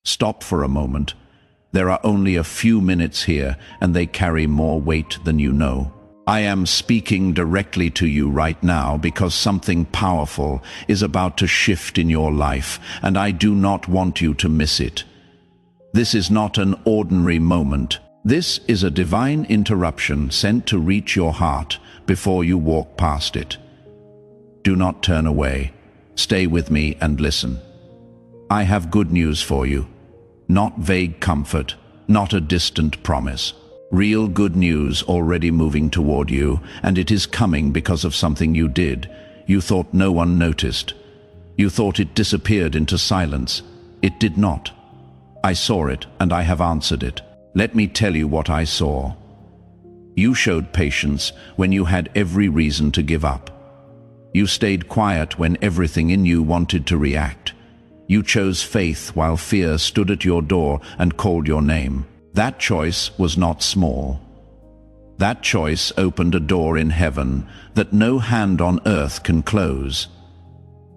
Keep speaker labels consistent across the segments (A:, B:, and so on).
A: Stop for a moment. There are only a few minutes here, and they carry more weight than you know. I am speaking directly to you right now because something powerful is about to shift in your life, and I do not want you to miss it. This is not an ordinary moment. This is a divine interruption sent to reach your heart before you walk past it. Do not turn away. Stay with me and listen. I have good news for you. Not vague comfort, not a distant promise. Real good news already moving toward you, and it is coming because of something you did. You thought no one noticed. You thought it disappeared into silence. It did not. I saw it, and I have answered it. Let me tell you what I saw. You showed patience when you had every reason to give up. You stayed quiet when everything in you wanted to react. You chose faith while fear stood at your door and called your name. That choice was not small. That choice opened a door in heaven that no hand on earth can close.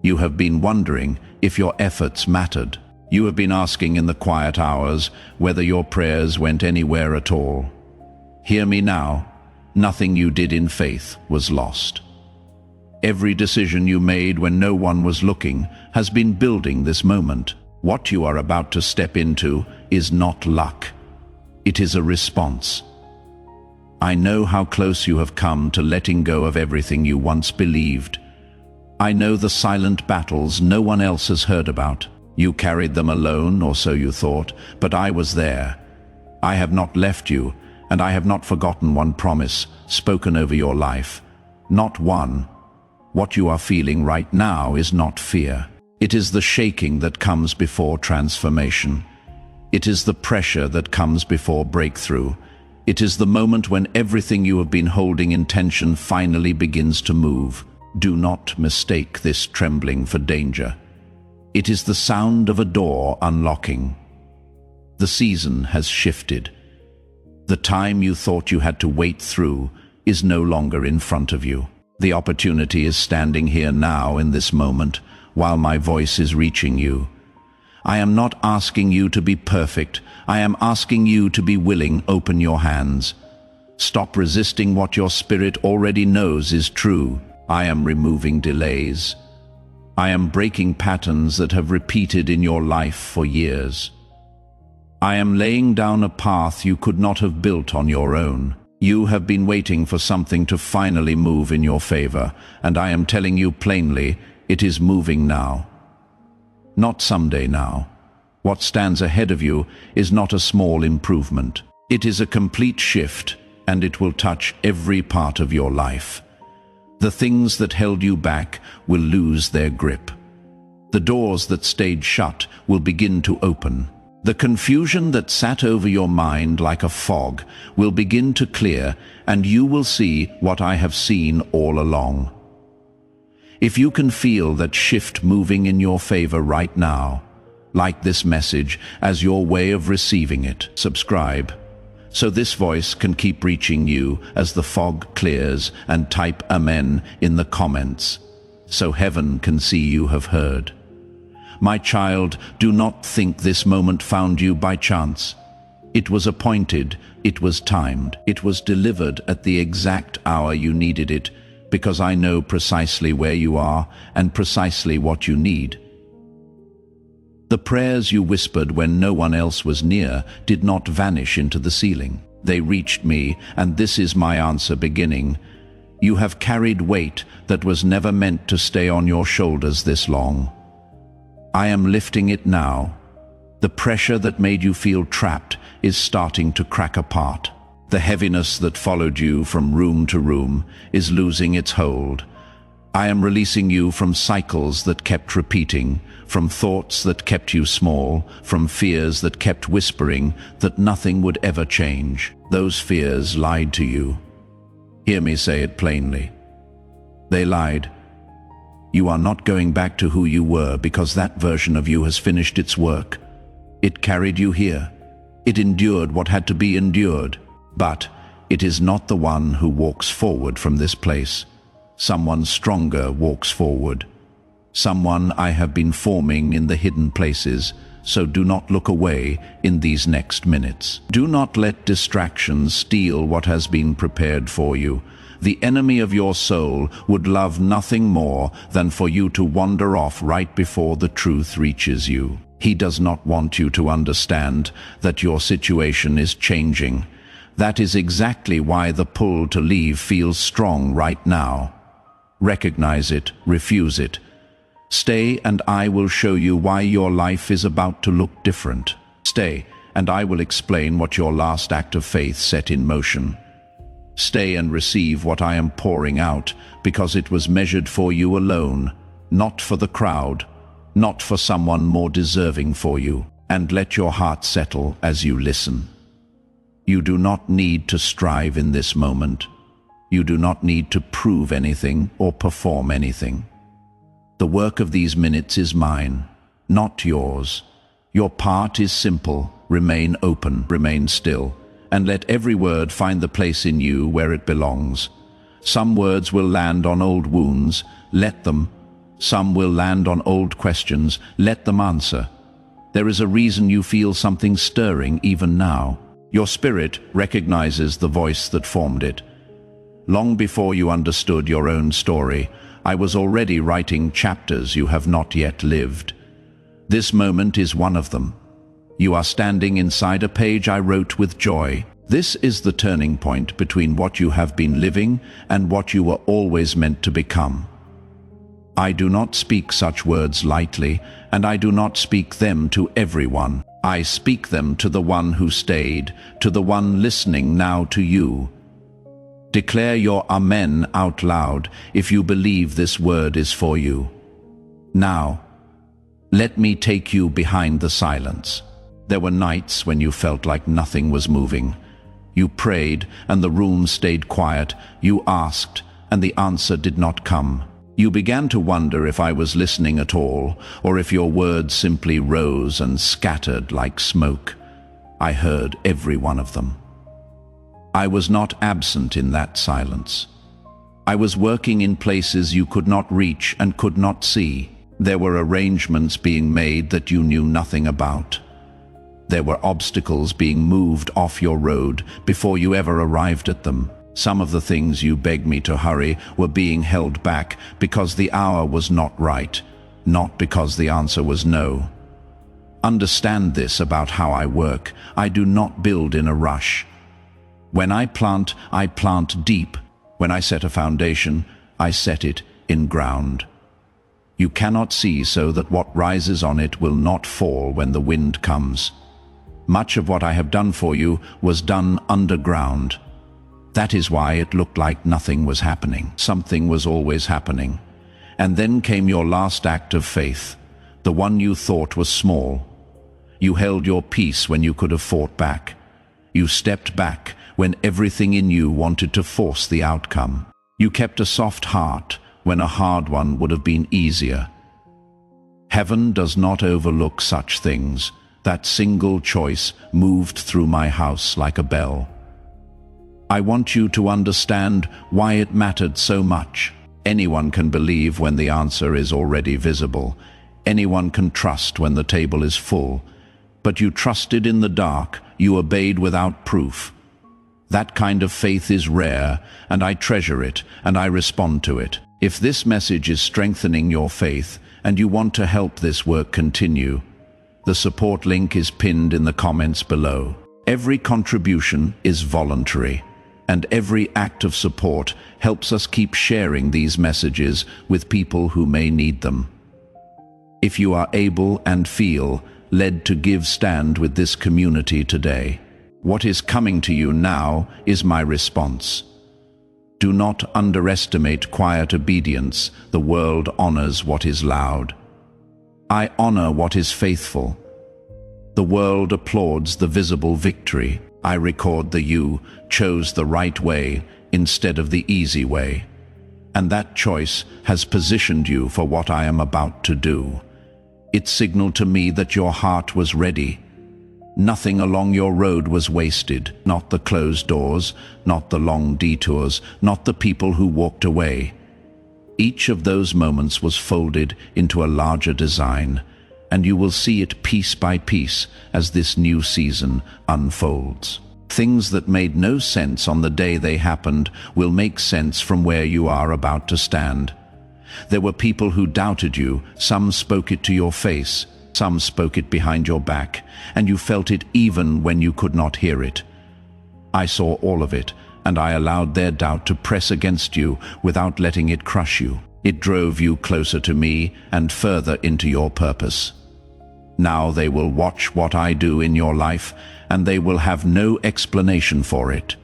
A: You have been wondering if your efforts mattered. You have been asking in the quiet hours whether your prayers went anywhere at all. Hear me now. Nothing you did in faith was lost. Every decision you made when no one was looking has been building this moment. What you are about to step into is not luck. It is a response. I know how close you have come to letting go of everything you once believed. I know the silent battles no one else has heard about. You carried them alone, or so you thought, but I was there. I have not left you, and I have not forgotten one promise spoken over your life. Not one. What you are feeling right now is not fear. It is the shaking that comes before transformation. It is the pressure that comes before breakthrough. It is the moment when everything you have been holding in tension finally begins to move. Do not mistake this trembling for danger. It is the sound of a door unlocking. The season has shifted. The time you thought you had to wait through is no longer in front of you. The opportunity is standing here now in this moment, while my voice is reaching you. I am not asking you to be perfect. I am asking you to be willing. Open your hands. Stop resisting what your spirit already knows is true. I am removing delays. I am breaking patterns that have repeated in your life for years. I am laying down a path you could not have built on your own. You have been waiting for something to finally move in your favor, and I am telling you plainly, it is moving now. Not someday now. What stands ahead of you is not a small improvement. It is a complete shift, and it will touch every part of your life. The things that held you back will lose their grip. The doors that stayed shut will begin to open. The confusion that sat over your mind like a fog will begin to clear, and you will see what I have seen all along. If you can feel that shift moving in your favor right now, like this message as your way of receiving it, subscribe, so this voice can keep reaching you as the fog clears, and type Amen in the comments, so heaven can see you have heard. My child, do not think this moment found you by chance. It was appointed, it was timed, it was delivered at the exact hour you needed it, because I know precisely where you are and precisely what you need. The prayers you whispered when no one else was near did not vanish into the ceiling. They reached me, and this is my answer beginning. You have carried weight that was never meant to stay on your shoulders this long. I am lifting it now. The pressure that made you feel trapped is starting to crack apart. The heaviness that followed you from room to room is losing its hold. I am releasing you from cycles that kept repeating, from thoughts that kept you small, from fears that kept whispering that nothing would ever change. Those fears lied to you. Hear me say it plainly. They lied. You are not going back to who you were because that version of you has finished its work. It carried you here. It endured what had to be endured. But it is not the one who walks forward from this place. Someone stronger walks forward. Someone I have been forming in the hidden places, so do not look away in these next minutes. Do not let distractions steal what has been prepared for you. The enemy of your soul would love nothing more than for you to wander off right before the truth reaches you. He does not want you to understand that your situation is changing. That is exactly why the pull to leave feels strong right now. Recognize it, refuse it. Stay, and I will show you why your life is about to look different. Stay, and I will explain what your last act of faith set in motion. Stay and receive what I am pouring out, because it was measured for you alone, not for the crowd, not for someone more deserving for you. And let your heart settle as you listen. You do not need to strive in this moment. You do not need to prove anything or perform anything. The work of these minutes is mine, not yours. Your part is simple. Remain open, remain still, and let every word find the place in you where it belongs. Some words will land on old wounds, let them. Some will land on old questions, let them answer. There is a reason you feel something stirring even now. Your spirit recognizes the voice that formed it. Long before you understood your own story, I was already writing chapters you have not yet lived. This moment is one of them. You are standing inside a page I wrote with joy. This is the turning point between what you have been living and what you were always meant to become. I do not speak such words lightly, and I do not speak them to everyone. I speak them to the one who stayed, to the one listening now to you. Declare your Amen out loud if you believe this word is for you. Now, let me take you behind the silence. There were nights when you felt like nothing was moving. You prayed, and the room stayed quiet. You asked, and the answer did not come. You began to wonder if I was listening at all, or if your words simply rose and scattered like smoke. I heard every one of them. I was not absent in that silence. I was working in places you could not reach and could not see. There were arrangements being made that you knew nothing about. There were obstacles being moved off your road before you ever arrived at them. Some of the things you begged me to hurry were being held back because the hour was not right, not because the answer was no. Understand this about how I work. I do not build in a rush. When I plant deep. When I set a foundation, I set it in ground. You cannot see so that what rises on it will not fall when the wind comes. Much of what I have done for you was done underground. That is why it looked like nothing was happening. Something was always happening. And then came your last act of faith, the one you thought was small. You held your peace when you could have fought back. You stepped back when everything in you wanted to force the outcome. You kept a soft heart when a hard one would have been easier. Heaven does not overlook such things. That single choice moved through my house like a bell. I want you to understand why it mattered so much. Anyone can believe when the answer is already visible. Anyone can trust when the table is full. But you trusted in the dark, you obeyed without proof. That kind of faith is rare, and I treasure it, and I respond to it. If this message is strengthening your faith, and you want to help this work continue, the support link is pinned in the comments below. Every contribution is voluntary, and every act of support helps us keep sharing these messages with people who may need them. If you are able and feel led to give, stand with this community today. What is coming to you now is my response. Do not underestimate quiet obedience. The world honors what is loud. I honor what is faithful. The world applauds the visible victory. I record that you chose the right way instead of the easy way. And that choice has positioned you for what I am about to do. It signaled to me that your heart was ready. Nothing along your road was wasted, not the closed doors, not the long detours, not the people who walked away. Each of those moments was folded into a larger design, and you will see it piece by piece as this new season unfolds. Things that made no sense on the day they happened will make sense from where you are about to stand. There were people who doubted you, some spoke it to your face, some spoke it behind your back, and you felt it even when you could not hear it. I saw all of it, and I allowed their doubt to press against you without letting it crush you. It drove you closer to me and further into your purpose. Now they will watch what I do in your life, and they will have no explanation for it.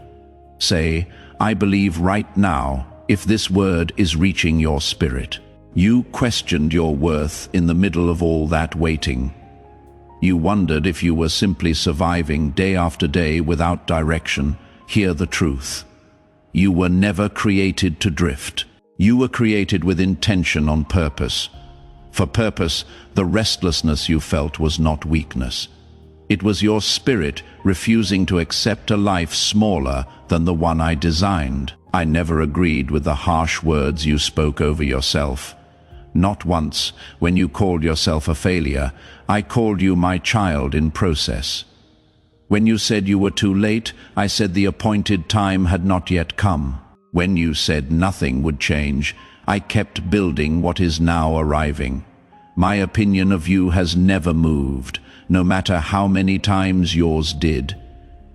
A: Say, I believe right now, if this word is reaching your spirit. You questioned your worth in the middle of all that waiting. You wondered if you were simply surviving day after day without direction. Hear the truth. You were never created to drift. You were created with intention on purpose. For purpose, the restlessness you felt was not weakness. It was your spirit refusing to accept a life smaller than the one I designed. I never agreed with the harsh words you spoke over yourself. Not once, when you called yourself a failure, I called you my child in process. When you said you were too late, I said the appointed time had not yet come. When you said nothing would change, I kept building what is now arriving. My opinion of you has never moved, no matter how many times yours did.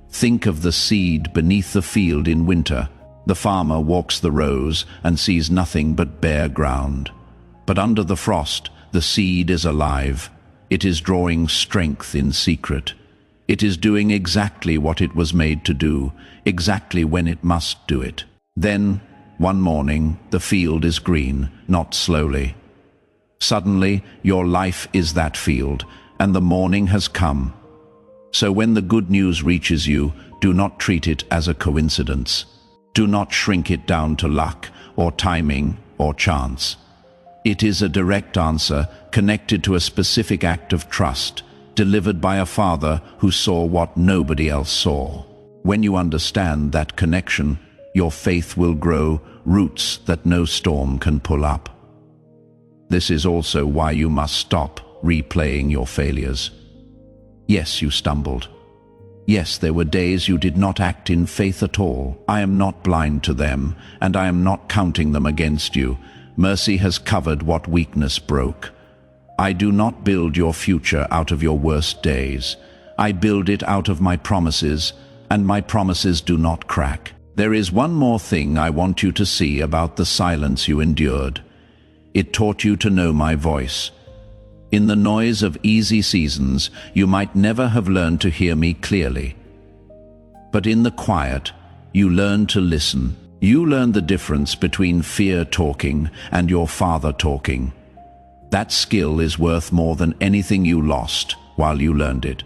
A: Think of the seed beneath the field in winter. The farmer walks the rows and sees nothing but bare ground. But under the frost, the seed is alive. It is drawing strength in secret. It is doing exactly what it was made to do, exactly when it must do it. Then, one morning, the field is green, not slowly. Suddenly, your life is that field, and the morning has come. So when the good news reaches you, do not treat it as a coincidence. Do not shrink it down to luck, or timing, or chance. It is a direct answer connected to a specific act of trust, delivered by a father who saw what nobody else saw. When you understand that connection, your faith will grow roots that no storm can pull up. This is also why you must stop replaying your failures. Yes, you stumbled. Yes, there were days you did not act in faith at all. I am not blind to them, and I am not counting them against you. Mercy has covered what weakness broke. I do not build your future out of your worst days. I build it out of my promises, and my promises do not crack. There is one more thing I want you to see about the silence you endured. It taught you to know my voice. In the noise of easy seasons, you might never have learned to hear me clearly. But in the quiet, you learned to listen. You learned the difference between fear talking and your father talking. That skill is worth more than anything you lost while you learned it,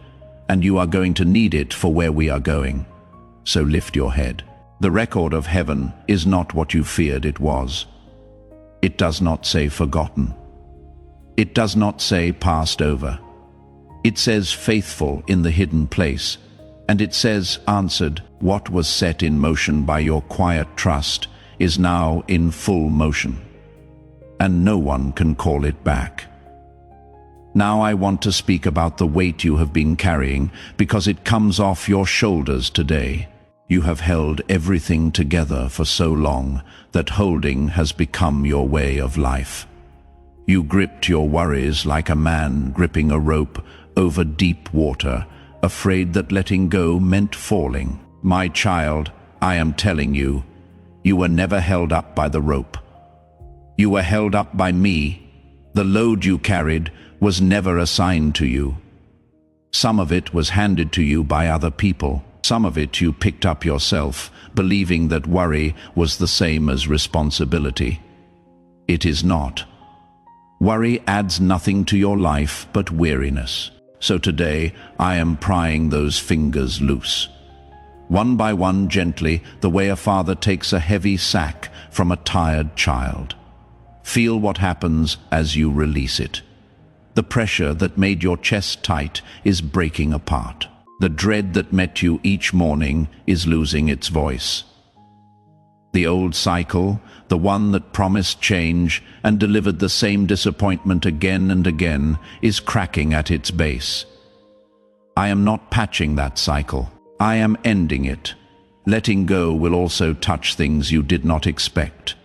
A: and you are going to need it for where we are going. So lift your head. The record of heaven is not what you feared it was. It does not say forgotten. It does not say passed over. It says faithful in the hidden place, and it says answered. What was set in motion by your quiet trust is now in full motion, and no one can call it back. Now I want to speak about the weight you have been carrying, because it comes off your shoulders today. You have held everything together for so long that holding has become your way of life. You gripped your worries like a man gripping a rope over deep water, afraid that letting go meant falling. My child, I am telling you, you were never held up by the rope. You were held up by me. The load you carried was never assigned to you. Some of it was handed to you by other people. Some of it you picked up yourself, believing that worry was the same as responsibility. It is not. Worry adds nothing to your life but weariness. So today, I am prying those fingers loose. One by one, gently, the way a father takes a heavy sack from a tired child. Feel what happens as you release it. The pressure that made your chest tight is breaking apart. The dread that met you each morning is losing its voice. The old cycle, the one that promised change and delivered the same disappointment again and again, is cracking at its base. I am not patching that cycle. I am ending it. Letting go will also touch things you did not expect.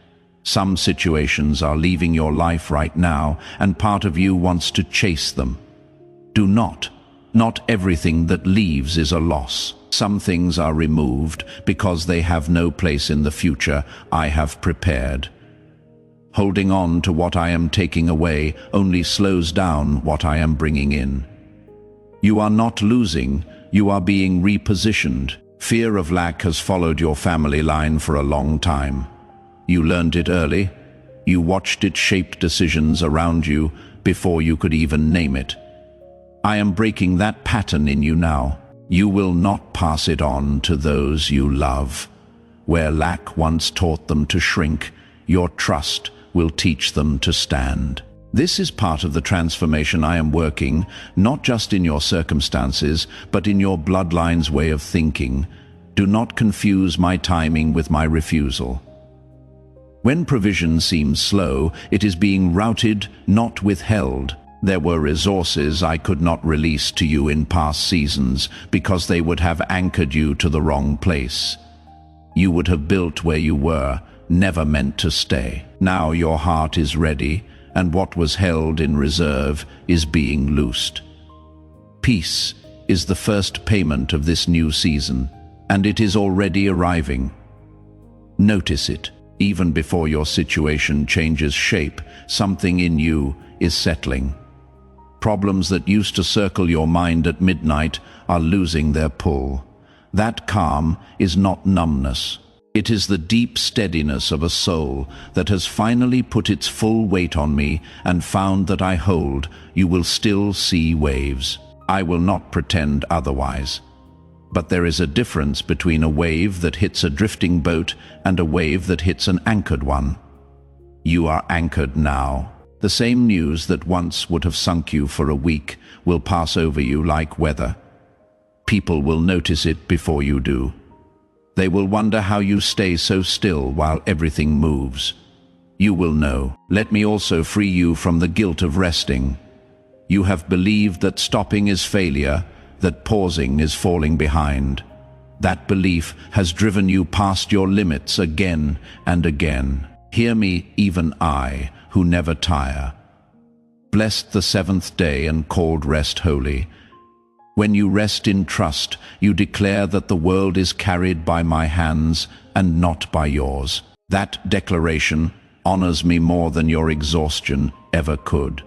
A: Some situations are leaving your life right now, and part of you wants to chase them. Do not. Not everything that leaves is a loss. Some things are removed because they have no place in the future I have prepared. Holding on to what I am taking away only slows down what I am bringing in. You are not losing, you are being repositioned. Fear of lack has followed your family line for a long time. You learned it early. You watched it shape decisions around you before you could even name it. I am breaking that pattern in you now. You will not pass it on to those you love. Where lack once taught them to shrink, your trust will teach them to stand. This is part of the transformation I am working, not just in your circumstances, but in your bloodline's way of thinking. Do not confuse my timing with my refusal. When provision seems slow, it is being routed, not withheld. There were resources I could not release to you in past seasons because they would have anchored you to the wrong place. You would have built where you were, never meant to stay. Now your heart is ready, and what was held in reserve is being loosed. Peace is the first payment of this new season, and it is already arriving. Notice it. Even before your situation changes shape, something in you is settling. Problems that used to circle your mind at midnight are losing their pull. That calm is not numbness. It is the deep steadiness of a soul that has finally put its full weight on me and found that I hold. You will still see waves. I will not pretend otherwise. But there is a difference between a wave that hits a drifting boat and a wave that hits an anchored one. You are anchored now. The same news that once would have sunk you for a week will pass over you like weather. People will notice it before you do. They will wonder how you stay so still while everything moves. You will know. Let me also free you from the guilt of resting. You have believed that stopping is failure, that pausing is falling behind. That belief has driven you past your limits again and again. Hear me, even I, who never tire. Blessed the seventh day and called rest holy. When you rest in trust, you declare that the world is carried by my hands and not by yours. That declaration honors me more than your exhaustion ever could.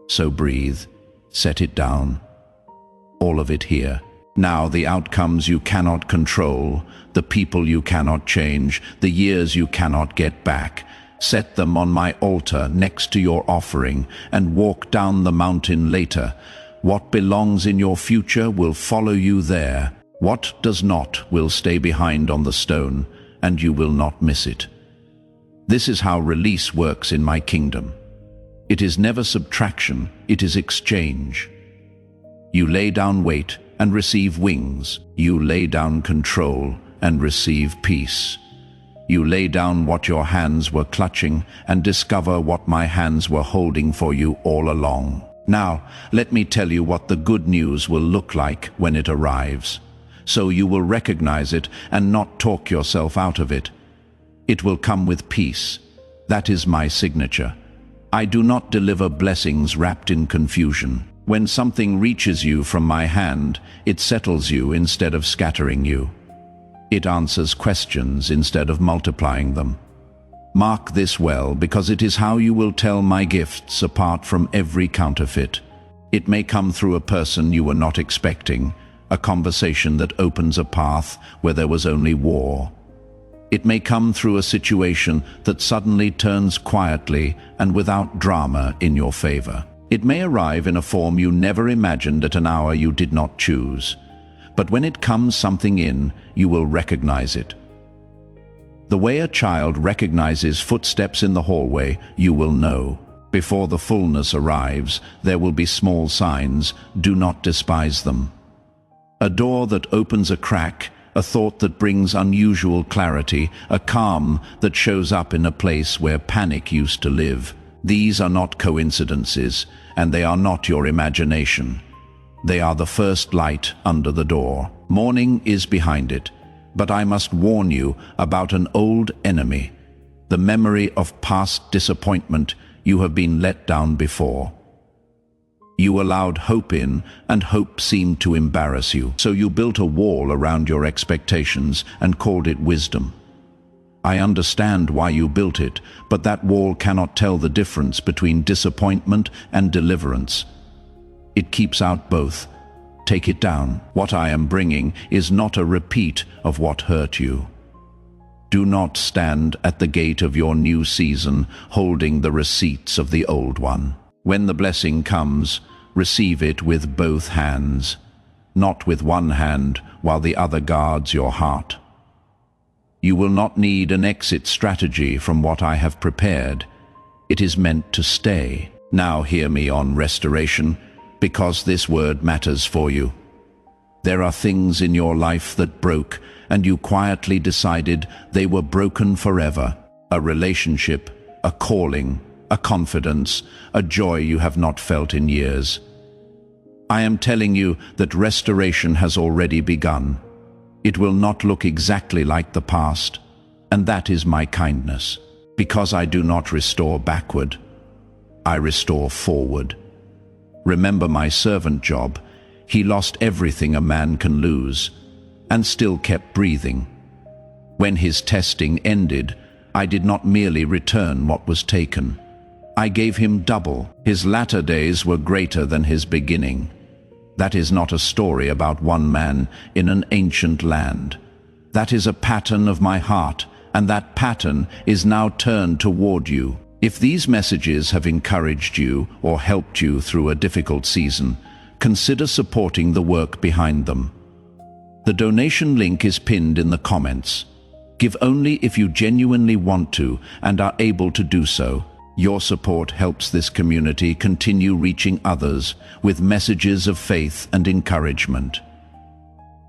A: So breathe, set it down. All of it here. Now the outcomes you cannot control, the people you cannot change, the years you cannot get back. Set them on my altar next to your offering and walk down the mountain later. What belongs in your future will follow you there. What does not will stay behind on the stone, and you will not miss it. This is how release works in my kingdom. It is never subtraction, it is exchange. You lay down weight and receive wings. You lay down control and receive peace. You lay down what your hands were clutching and discover what my hands were holding for you all along. Now, let me tell you what the good news will look like when it arrives, so you will recognize it and not talk yourself out of it. It will come with peace. That is my signature. I do not deliver blessings wrapped in confusion. When something reaches you from my hand, it settles you instead of scattering you. It answers questions instead of multiplying them. Mark this well, because it is how you will tell my gifts apart from every counterfeit. It may come through a person you were not expecting, a conversation that opens a path where there was only war. It may come through a situation that suddenly turns quietly and without drama in your favor. It may arrive in a form you never imagined at an hour you did not choose. But when it comes something in, you will recognize it. The way a child recognizes footsteps in the hallway, you will know. Before the fullness arrives, there will be small signs. Do not despise them. A door that opens a crack a thought that brings unusual clarity, a calm that shows up in a place where panic used to live. These are not coincidences, and they are not your imagination. They are the first light under the door. Morning is behind it, but I must warn you about an old enemy, the memory of past disappointment. You have been let down before. You allowed hope in, and hope seemed to embarrass you. So you built a wall around your expectations and called it wisdom. I understand why you built it, but that wall cannot tell the difference between disappointment and deliverance. It keeps out both. Take it down. What I am bringing is not a repeat of what hurt you. Do not stand at the gate of your new season holding the receipts of the old one. When the blessing comes, receive it with both hands, not with one hand while the other guards your heart. You will not need an exit strategy from what I have prepared. It is meant to stay. Now hear me on restoration, because this word matters for you. There are things in your life that broke, and you quietly decided they were broken forever. A relationship, a calling, a confidence, a joy you have not felt in years. I am telling you that restoration has already begun. It will not look exactly like the past, and that is my kindness. Because I do not restore backward, I restore forward. Remember my servant Job. He lost everything a man can lose, and still kept breathing. When his testing ended, I did not merely return what was taken. I gave him double. His latter days were greater than his beginning. That is not a story about one man in an ancient land. That is a pattern of my heart, and that pattern is now turned toward you. If these messages have encouraged you or helped you through a difficult season, consider supporting the work behind them. The donation link is pinned in the comments. Give only if you genuinely want to and are able to do so. Your support helps this community continue reaching others with messages of faith and encouragement.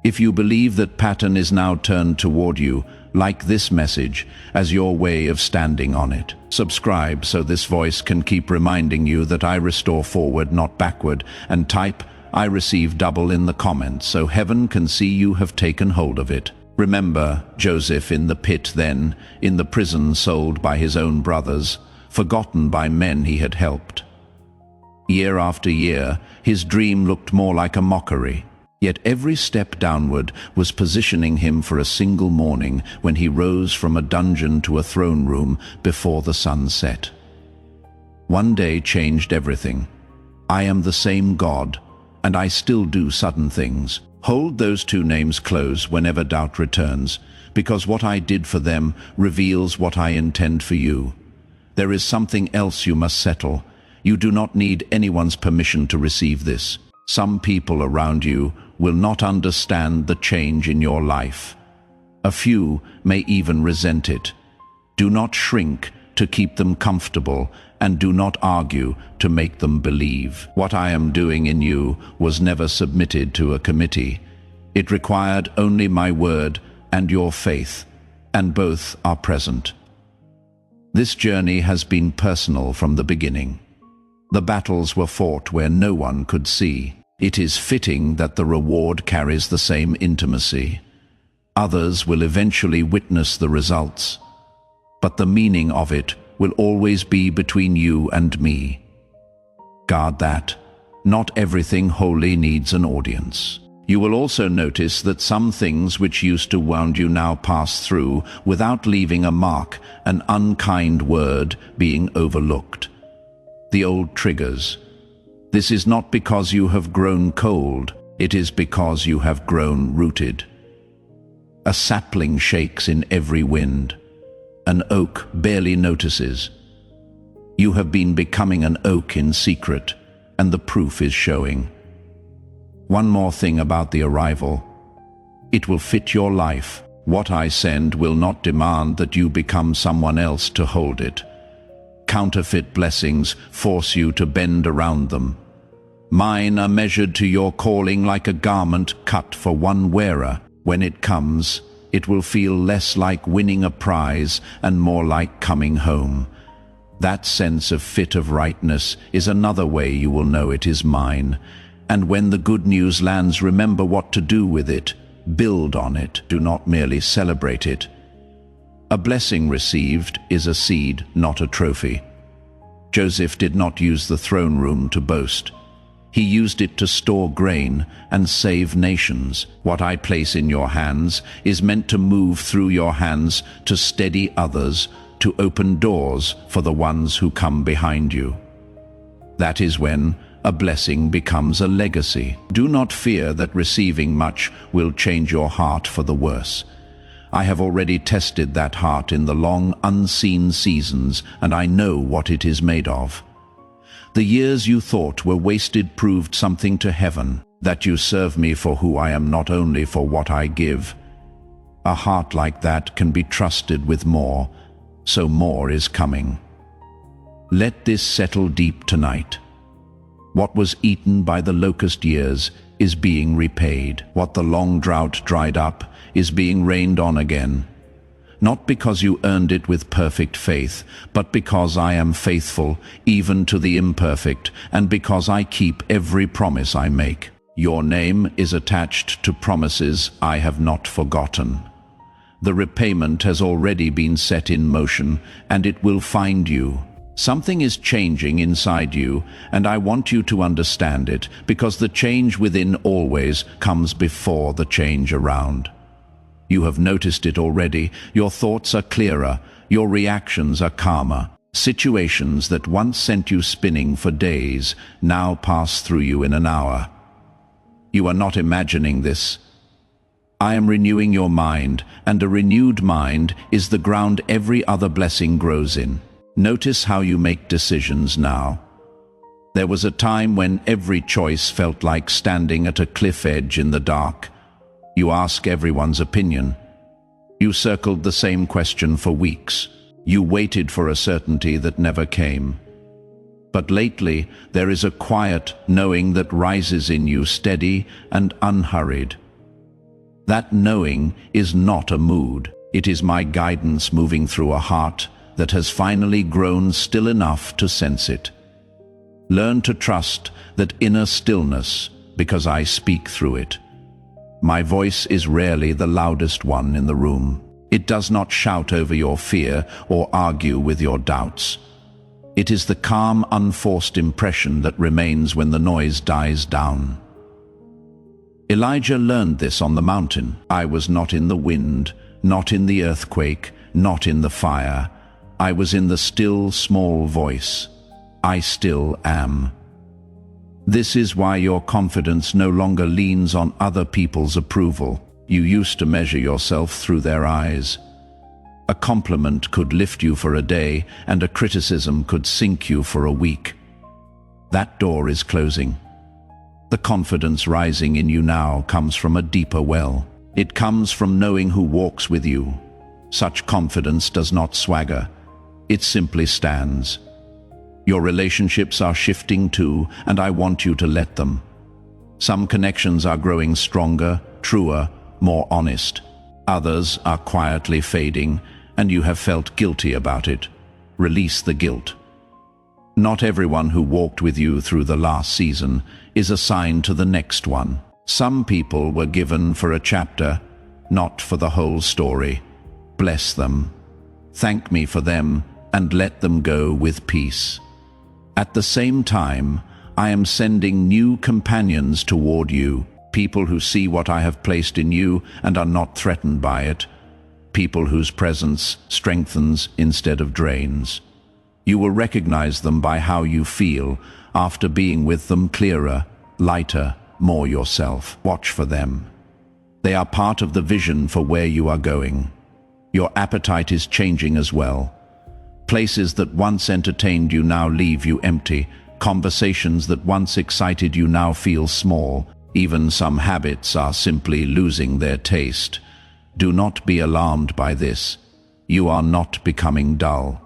A: If you believe that pattern is now turned toward you, like this message as your way of standing on it. Subscribe so this voice can keep reminding you that I restore forward, not backward, and type "I receive double" in the comments so heaven can see you have taken hold of it. Remember Joseph in the pit then, in the prison, sold by his own brothers, forgotten by men he had helped. Year after year, his dream looked more like a mockery, yet every step downward was positioning him for a single morning when he rose from a dungeon to a throne room before the sun set. One day changed everything. I am the same God, and I still do sudden things. Hold those two names close whenever doubt returns, because what I did for them reveals what I intend for you. There is something else you must settle. You do not need anyone's permission to receive this. Some people around you will not understand the change in your life. A few may even resent it. Do not shrink to keep them comfortable, and do not argue to make them believe. What I am doing in you was never submitted to a committee. It required only my word and your faith, and both are present. This journey has been personal from the beginning. The battles were fought where no one could see. It is fitting that the reward carries the same intimacy. Others will eventually witness the results, but the meaning of it will always be between you and me. Guard that. Not everything holy needs an audience. You will also notice that some things which used to wound you now pass through without leaving a mark, an unkind word being overlooked. The old triggers. This is not because you have grown cold, it is because you have grown rooted. A sapling shakes in every wind. An oak barely notices. You have been becoming an oak in secret, and the proof is showing. One more thing about the arrival. It will fit your life. What I send will not demand that you become someone else to hold it. Counterfeit blessings force you to bend around them. Mine are measured to your calling like a garment cut for one wearer. When it comes, it will feel less like winning a prize and more like coming home. That sense of fit of rightness is another way you will know it is mine. And when the good news lands, remember what to do with it. Build on it. Do not merely celebrate it. A blessing received is a seed, not a trophy. Joseph did not use the throne room to boast. He used it to store grain and save nations. What I place in your hands is meant to move through your hands to steady others, to open doors for the ones who come behind you. That is when a blessing becomes a legacy. Do not fear that receiving much will change your heart for the worse. I have already tested that heart in the long, unseen seasons, and I know what it is made of. The years you thought were wasted proved something to heaven, that you serve me for who I am, not only for what I give. A heart like that can be trusted with more, so more is coming. Let this settle deep tonight. What was eaten by the locust years is being repaid. What the long drought dried up is being rained on again. Not because you earned it with perfect faith, but because I am faithful even to the imperfect, and because I keep every promise I make. Your name is attached to promises I have not forgotten. The repayment has already been set in motion, and it will find you. Something is changing inside you, and I want you to understand it, because the change within always comes before the change around. You have noticed it already. Your thoughts are clearer, your reactions are calmer. Situations that once sent you spinning for days now pass through you in an hour. You are not imagining this. I am renewing your mind, and a renewed mind is the ground every other blessing grows in. Notice how you make decisions now. There was a time when every choice felt like standing at a cliff edge in the dark. You ask everyone's opinion. You circled the same question for weeks. You waited for a certainty that never came. But lately, there is a quiet knowing that rises in you, steady and unhurried. That knowing is not a mood. It is my guidance moving through a heart that has finally grown still enough to sense it. Learn to trust that inner stillness, because I speak through it. My voice is rarely the loudest one in the room. It does not shout over your fear or argue with your doubts. It is the calm, unforced impression that remains when the noise dies down. Elijah learned this on the mountain. I was not in the wind, not in the earthquake, not in the fire. I was in the still, small voice. I still am. This is why your confidence no longer leans on other people's approval. You used to measure yourself through their eyes. A compliment could lift you for a day, and a criticism could sink you for a week. That door is closing. The confidence rising in you now comes from a deeper well. It comes from knowing who walks with you. Such confidence does not swagger. It simply stands. Your relationships are shifting too, and I want you to let them. Some connections are growing stronger, truer, more honest. Others are quietly fading, and you have felt guilty about it. Release the guilt. Not everyone who walked with you through the last season is assigned to the next one. Some people were given for a chapter, not for the whole story. Bless them. Thank me for them, and let them go with peace. At the same time, I am sending new companions toward you, people who see what I have placed in you and are not threatened by it, people whose presence strengthens instead of drains. You will recognize them by how you feel after being with them, clearer, lighter, more yourself. Watch for them. They are part of the vision for where you are going. Your appetite is changing as well. Places that once entertained you now leave you empty. Conversations that once excited you now feel small. Even some habits are simply losing their taste. Do not be alarmed by this. You are not becoming dull.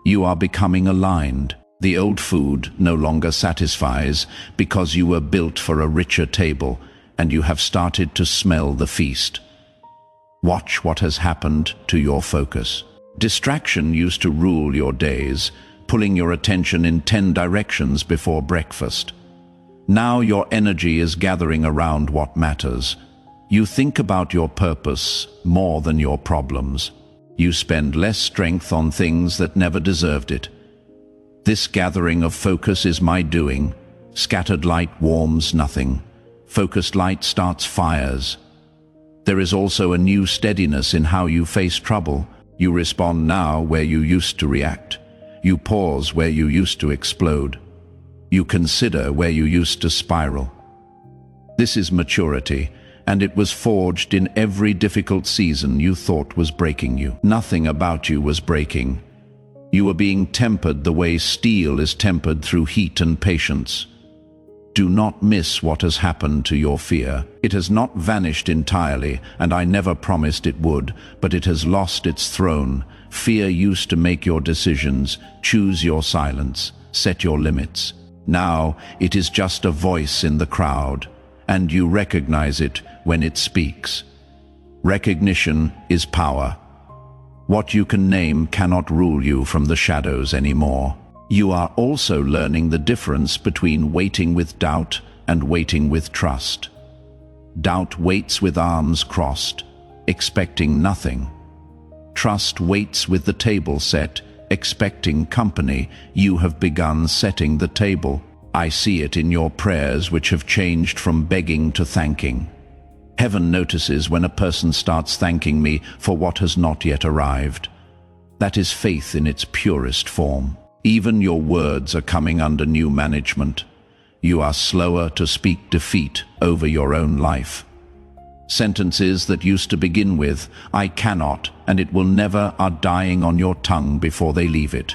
A: You are becoming aligned. The old food no longer satisfies because you were built for a richer table, and you have started to smell the feast. Watch what has happened to your focus. Distraction used to rule your days, pulling your attention in 10 directions before breakfast. Now your energy is gathering around what matters. You think about your purpose more than your problems. You spend less strength on things that never deserved it. This gathering of focus is my doing. Scattered light warms nothing. Focused light starts fires. There is also a new steadiness in how you face trouble. You respond now where you used to react. You pause where you used to explode. You consider where you used to spiral. This is maturity, and it was forged in every difficult season you thought was breaking you. Nothing about you was breaking. You were being tempered the way steel is tempered through heat and patience. Do not miss what has happened to your fear. It has not vanished entirely, and I never promised it would, but it has lost its throne. Fear used to make your decisions, choose your silence, set your limits. Now it is just a voice in the crowd, and you recognize it when it speaks. Recognition is power. What you can name cannot rule you from the shadows anymore. You are also learning the difference between waiting with doubt and waiting with trust. Doubt waits with arms crossed, expecting nothing. Trust waits with the table set, expecting company. You have begun setting the table. I see it in your prayers, which have changed from begging to thanking. Heaven notices when a person starts thanking me for what has not yet arrived. That is faith in its purest form. Even your words are coming under new management. You are slower to speak defeat over your own life. Sentences that used to begin with, "I cannot," and "it will never," are dying on your tongue before they leave it.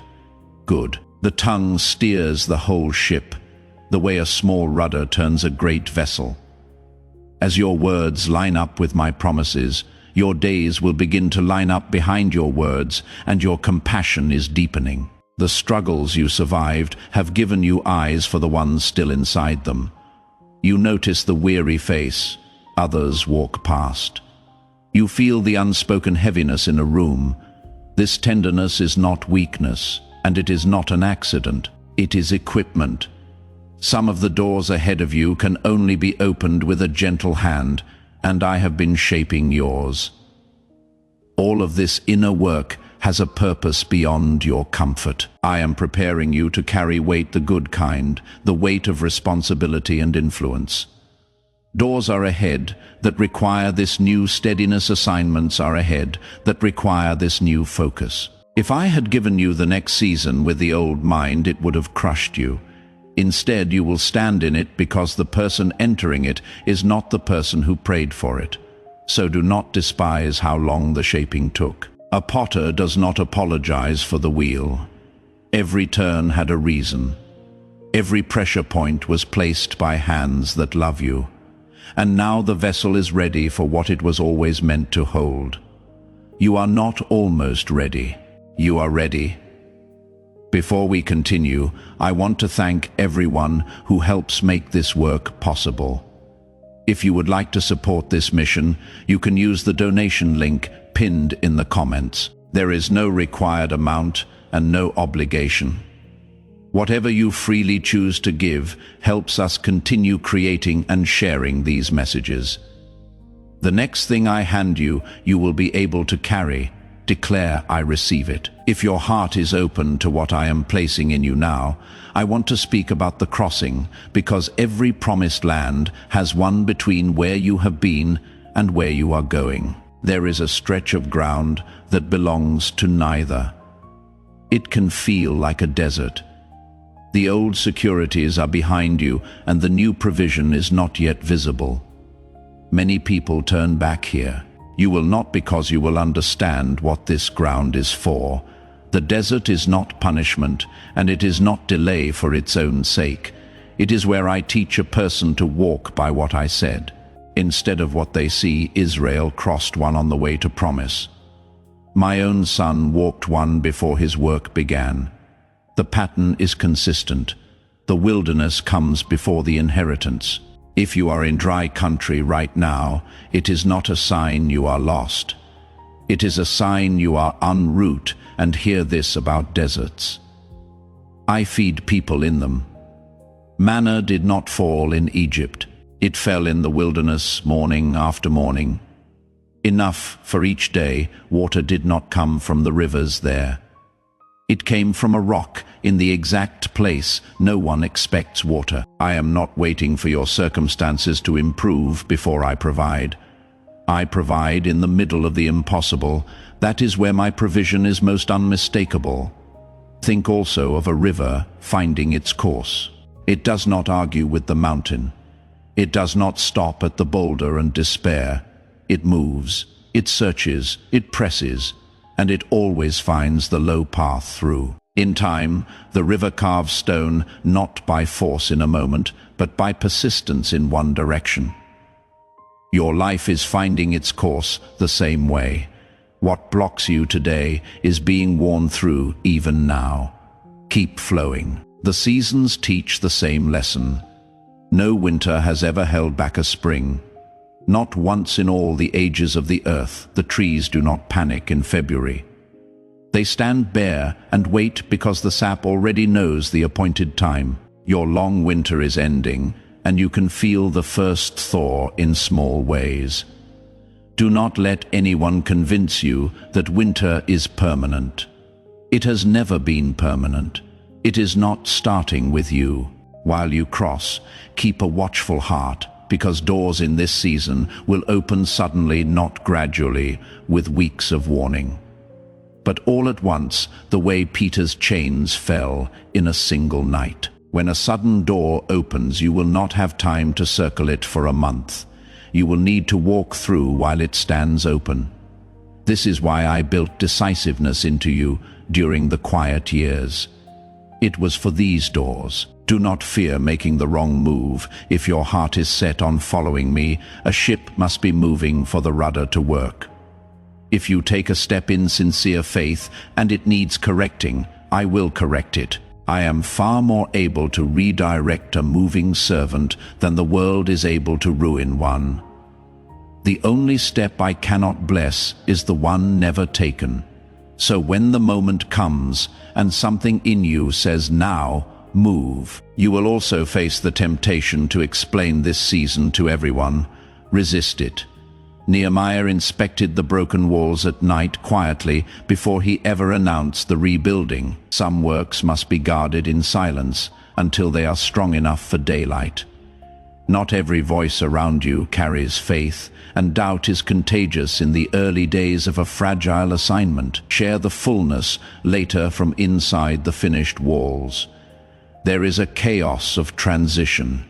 A: Good. The tongue steers the whole ship, the way a small rudder turns a great vessel. As your words line up with my promises, your days will begin to line up behind your words, and your compassion is deepening. The struggles you survived have given you eyes for the ones still inside them. You notice the weary face. Others walk past. You feel the unspoken heaviness in a room. This tenderness is not weakness, and it is not an accident. It is equipment. Some of the doors ahead of you can only be opened with a gentle hand, and I have been shaping yours. All of this inner work has a purpose beyond your comfort. I am preparing you to carry weight, the good kind, the weight of responsibility and influence. Doors are ahead that require this new steadiness. Assignments are ahead that require this new focus. If I had given you the next season with the old mind, it would have crushed you. Instead, you will stand in it because the person entering it is not the person who prayed for it. So do not despise how long the shaping took. A potter does not apologize for the wheel. Every turn had a reason. Every pressure point was placed by hands that love you. And now the vessel is ready for what it was always meant to hold. You are not almost ready. You are ready. Before we continue, I want to thank everyone who helps make this work possible. If you would like to support this mission, you can use the donation link pinned in the comments. There is no required amount and no obligation. Whatever you freely choose to give helps us continue creating and sharing these messages. The next thing I hand you, you will be able to carry. Declare, I receive it. If your heart is open to what I am placing in you now, I want to speak about the crossing, because every promised land has one between where you have been and where you are going. There is a stretch of ground that belongs to neither. It can feel like a desert. The old securities are behind you, and the new provision is not yet visible. Many people turn back here. You will not, because you will understand what this ground is for. The desert is not punishment, and it is not delay for its own sake. It is where I teach a person to walk by what I said. Instead of what they see, Israel crossed one on the way to promise. My own son walked one before his work began. The pattern is consistent. The wilderness comes before the inheritance. If you are in dry country right now, it is not a sign you are lost. It is a sign you are en route, and hear this about deserts. I feed people in them. Manna did not fall in Egypt. It fell in the wilderness morning after morning. Enough for each day. Water did not come from the rivers there. It came from a rock in the exact place no one expects water. I am not waiting for your circumstances to improve before I provide. I provide in the middle of the impossible. That is where my provision is most unmistakable. Think also of a river finding its course. It does not argue with the mountain. It does not stop at the boulder and despair. It moves, it searches, it presses, and it always finds the low path through. In time, the river carves stone not by force in a moment, but by persistence in one direction. Your life is finding its course the same way. What blocks you today is being worn through even now. Keep flowing. The seasons teach the same lesson. No winter has ever held back a spring. Not once in all the ages of the earth, the trees do not panic in February. They stand bare and wait because the sap already knows the appointed time. Your long winter is ending, and you can feel the first thaw in small ways. Do not let anyone convince you that winter is permanent. It has never been permanent. It is not starting with you. While you cross, keep a watchful heart, because doors in this season will open suddenly, not gradually, with weeks of warning. But all at once, the way Peter's chains fell in a single night. When a sudden door opens, you will not have time to circle it for a month. You will need to walk through while it stands open. This is why I built decisiveness into you during the quiet years. It was for these doors. Do not fear making the wrong move. If your heart is set on following me, a ship must be moving for the rudder to work. If you take a step in sincere faith and it needs correcting, I will correct it. I am far more able to redirect a moving servant than the world is able to ruin one. The only step I cannot bless is the one never taken. So when the moment comes and something in you says now, move. You will also face the temptation to explain this season to everyone. Resist it. Nehemiah inspected the broken walls at night quietly before he ever announced the rebuilding. Some works must be guarded in silence until they are strong enough for daylight. Not every voice around you carries faith, and doubt is contagious in the early days of a fragile assignment. Share the fullness later from inside the finished walls. There is a chaos of transition.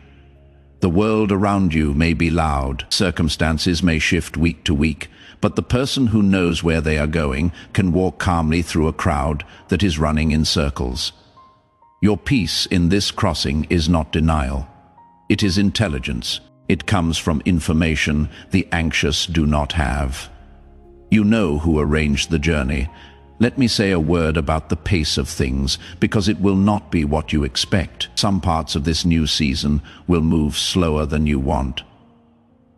A: The world around you may be loud, circumstances may shift week to week, but the person who knows where they are going can walk calmly through a crowd that is running in circles. Your peace in this crossing is not denial. It is intelligence. It comes from information the anxious do not have. You know who arranged the journey. Let me say a word about the pace of things, because it will not be what you expect. Some parts of this new season will move slower than you want.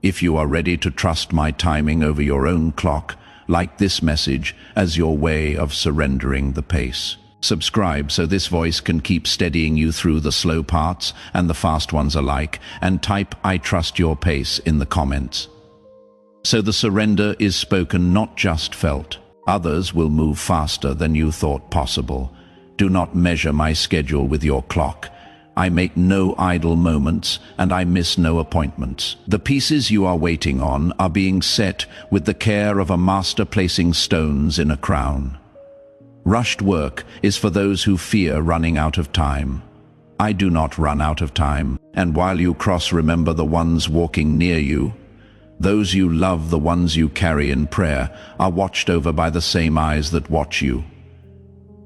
A: If you are ready to trust my timing over your own clock, like this message as your way of surrendering the pace. Subscribe so this voice can keep steadying you through the slow parts and the fast ones alike, and type "I trust your pace" in the comments. So the surrender is spoken, not just felt. Others will move faster than you thought possible. Do not measure my schedule with your clock. I make no idle moments, and I miss no appointments. The pieces you are waiting on are being set with the care of a master placing stones in a crown. Rushed work is for those who fear running out of time. I do not run out of time, and while you cross, remember the ones walking near you. Those you love, the ones you carry in prayer, are watched over by the same eyes that watch you.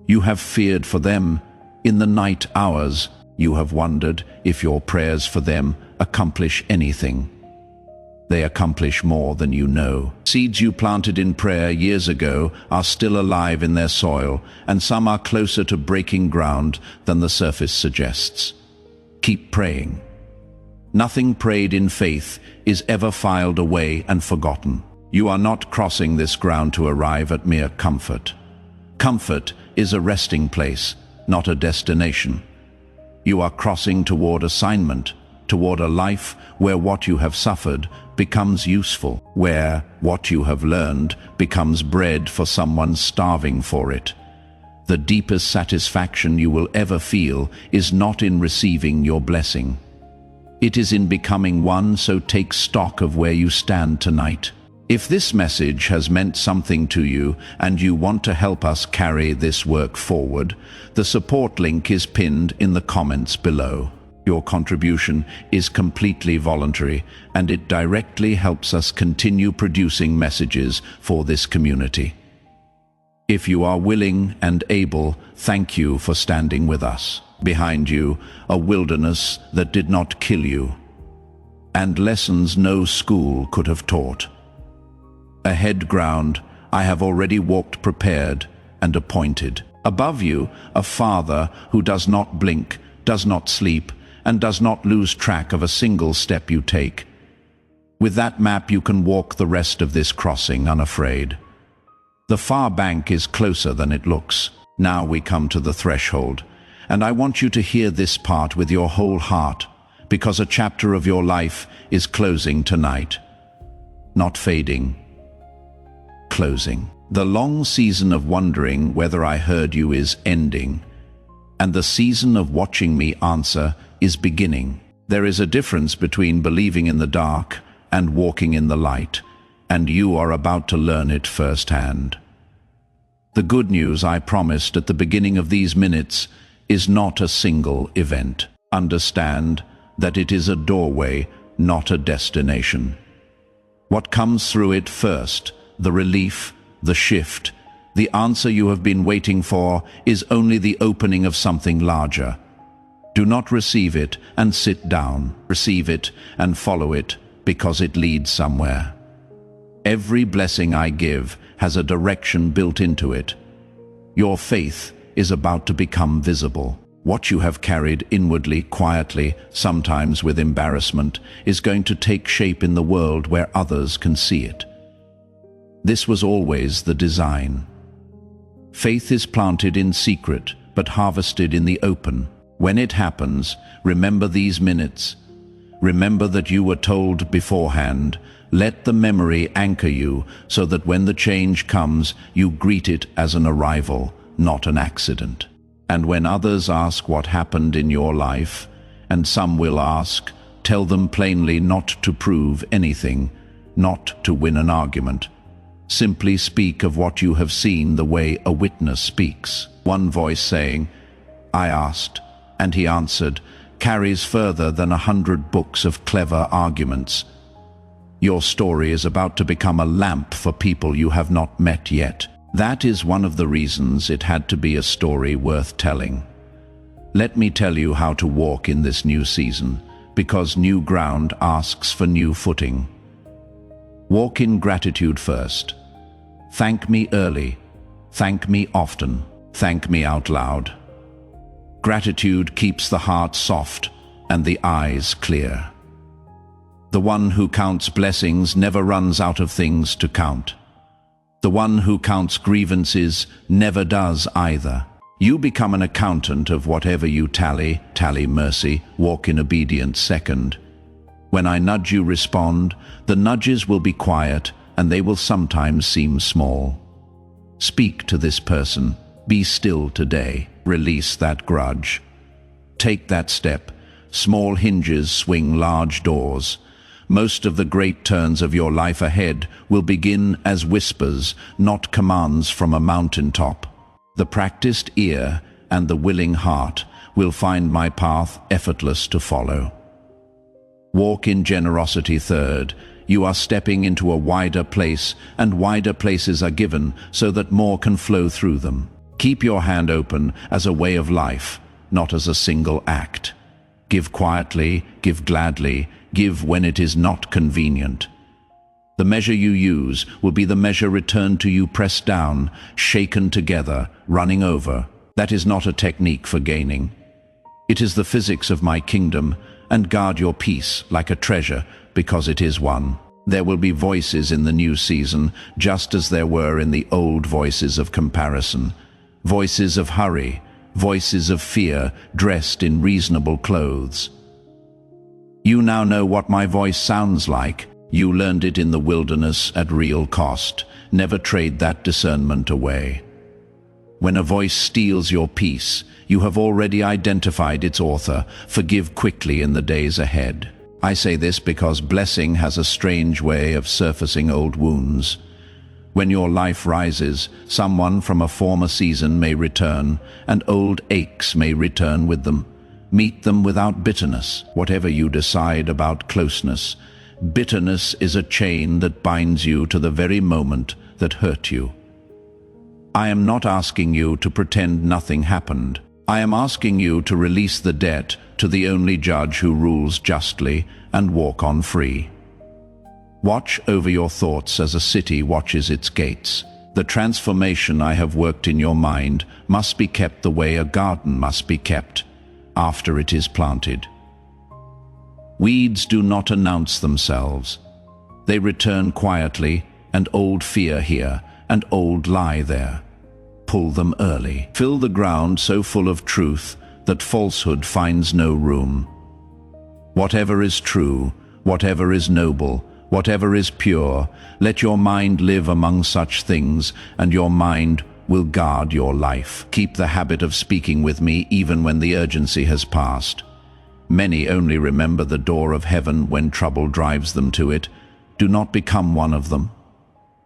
A: You have feared for them. In the night hours, you have wondered if your prayers for them accomplish anything. They accomplish more than you know. Seeds you planted in prayer years ago are still alive in their soil, and some are closer to breaking ground than the surface suggests. Keep praying. Nothing prayed in faith is ever filed away and forgotten. You are not crossing this ground to arrive at mere comfort. Comfort is a resting place, not a destination. You are crossing toward assignment, toward a life where what you have suffered becomes useful, where what you have learned becomes bread for someone starving for it. The deepest satisfaction you will ever feel is not in receiving your blessing. It is in becoming one, so take stock of where you stand tonight. If this message has meant something to you and you want to help us carry this work forward, the support link is pinned in the comments below. Your contribution is completely voluntary, and it directly helps us continue producing messages for this community. If you are willing and able, thank you for standing with us. Behind you, a wilderness that did not kill you, and lessons no school could have taught. Ahead ground I have already walked prepared and appointed. Above you, a Father who does not blink, does not sleep, and does not lose track of a single step you take. With that map you can walk the rest of this crossing unafraid. The far bank is closer than it looks. Now we come to the threshold, and I want you to hear this part with your whole heart, because a chapter of your life is closing tonight. Not fading. Closing. The long season of wondering whether I heard you is ending, and the season of watching me answer is beginning. There is a difference between believing in the dark and walking in the light, and you are about to learn it firsthand. The good news I promised at the beginning of these minutes is not a single event. Understand that it is a doorway, not a destination. What comes through it first, the relief, the shift, the answer you have been waiting for, is only the opening of something larger. Do not receive it and sit down. Receive it and follow it, because it leads somewhere. Every blessing I give has a direction built into it. Your faith is about to become visible. What you have carried inwardly, quietly, sometimes with embarrassment, is going to take shape in the world where others can see it. This was always the design. Faith is planted in secret, but harvested in the open. When it happens, remember these minutes. Remember that you were told beforehand. Let the memory anchor you so that when the change comes, you greet it as an arrival, not an accident. And when others ask what happened in your life, and some will ask, tell them plainly not to prove anything, not to win an argument. Simply speak of what you have seen the way a witness speaks. One voice saying, "I asked, and he answered," carries further than 100 books of clever arguments. Your story is about to become a lamp for people you have not met yet. That is one of the reasons it had to be a story worth telling. Let me tell you how to walk in this new season, because new ground asks for new footing. Walk in gratitude first. Thank me early. Thank me often. Thank me out loud. Gratitude keeps the heart soft and the eyes clear. The one who counts blessings never runs out of things to count. The one who counts grievances never does either. You become an accountant of whatever you tally mercy, walk in obedience second. When I nudge you, respond. The nudges will be quiet, and they will sometimes seem small. Speak to this person. Be still today. Release that grudge. Take that step. Small hinges swing large doors. Most of the great turns of your life ahead will begin as whispers, not commands from a mountaintop. The practiced ear and the willing heart will find my path effortless to follow. Walk in generosity third. You are stepping into a wider place, and wider places are given so that more can flow through them. Keep your hand open as a way of life, not as a single act. Give quietly, give gladly, give when it is not convenient. The measure you use will be the measure returned to you, pressed down, shaken together, running over. That is not a technique for gaining. It is the physics of my kingdom, and guard your peace like a treasure, because it is one. There will be voices in the new season, just as there were in the old voices of comparison. Voices of hurry, voices of fear, dressed in reasonable clothes. You now know what my voice sounds like. You learned it in the wilderness at real cost. Never trade that discernment away. When a voice steals your peace, you have already identified its author. Forgive quickly in the days ahead. I say this because blessing has a strange way of surfacing old wounds. When your life rises, someone from a former season may return, and old aches may return with them. Meet them without bitterness. Whatever you decide about closeness, bitterness is a chain that binds you to the very moment that hurt you. I am not asking you to pretend nothing happened. I am asking you to release the debt to the only judge who rules justly and walk on free. Watch over your thoughts as a city watches its gates. The transformation I have worked in your mind must be kept the way a garden must be kept after it is planted. Weeds do not announce themselves. They return quietly, and old fear here, and old lie there. Pull them early. Fill the ground so full of truth that falsehood finds no room. Whatever is true, whatever is noble, whatever is pure, let your mind live among such things, and your mind will guard your life. Keep the habit of speaking with me even when the urgency has passed. Many only remember the door of heaven when trouble drives them to it. Do not become one of them.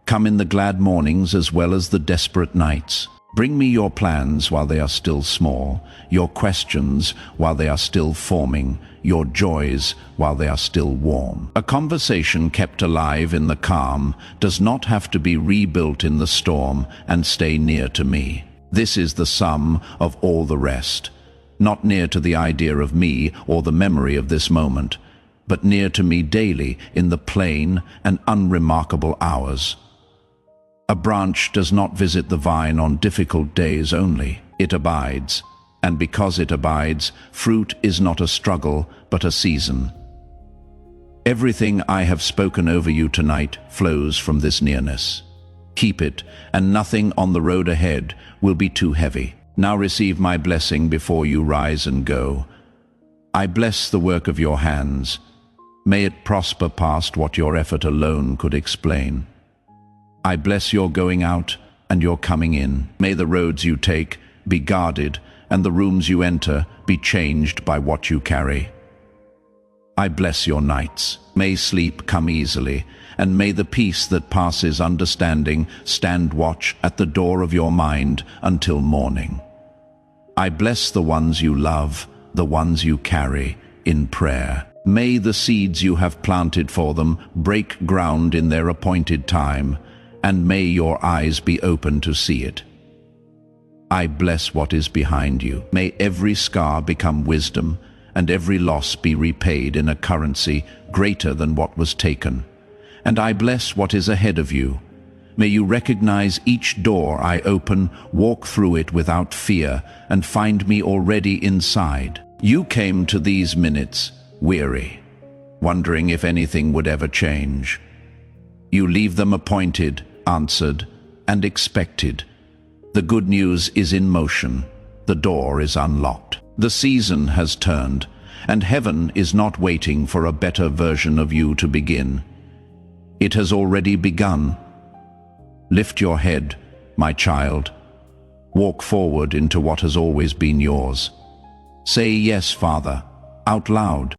A: Come in the glad mornings as well as the desperate nights. Bring me your plans while they are still small, your questions while they are still forming, your joys while they are still warm. A conversation kept alive in the calm does not have to be rebuilt in the storm and stay near to me. This is the sum of all the rest. Not near to the idea of me or the memory of this moment, but near to me daily in the plain and unremarkable hours. A branch does not visit the vine on difficult days only. It abides, and because it abides, fruit is not a struggle, but a season. Everything I have spoken over you tonight flows from this nearness. Keep it, and nothing on the road ahead will be too heavy. Now receive my blessing before you rise and go. I bless the work of your hands. May it prosper past what your effort alone could explain. I bless your going out and your coming in. May the roads you take be guarded and the rooms you enter be changed by what you carry. I bless your nights. May sleep come easily, and may the peace that passes understanding stand watch at the door of your mind until morning. I bless the ones you love, the ones you carry, in prayer. May the seeds you have planted for them break ground in their appointed time, and may your eyes be open to see it. I bless what is behind you. May every scar become wisdom, and every loss be repaid in a currency greater than what was taken. And I bless what is ahead of you. May you recognize each door I open, walk through it without fear, and find me already inside. You came to these minutes weary, wondering if anything would ever change. You leave them appointed, answered, and expected. The good news is in motion. The door is unlocked. The season has turned, and heaven is not waiting for a better version of you to begin. It has already begun. Lift your head, my child. Walk forward into what has always been yours. Say yes, Father, out loud.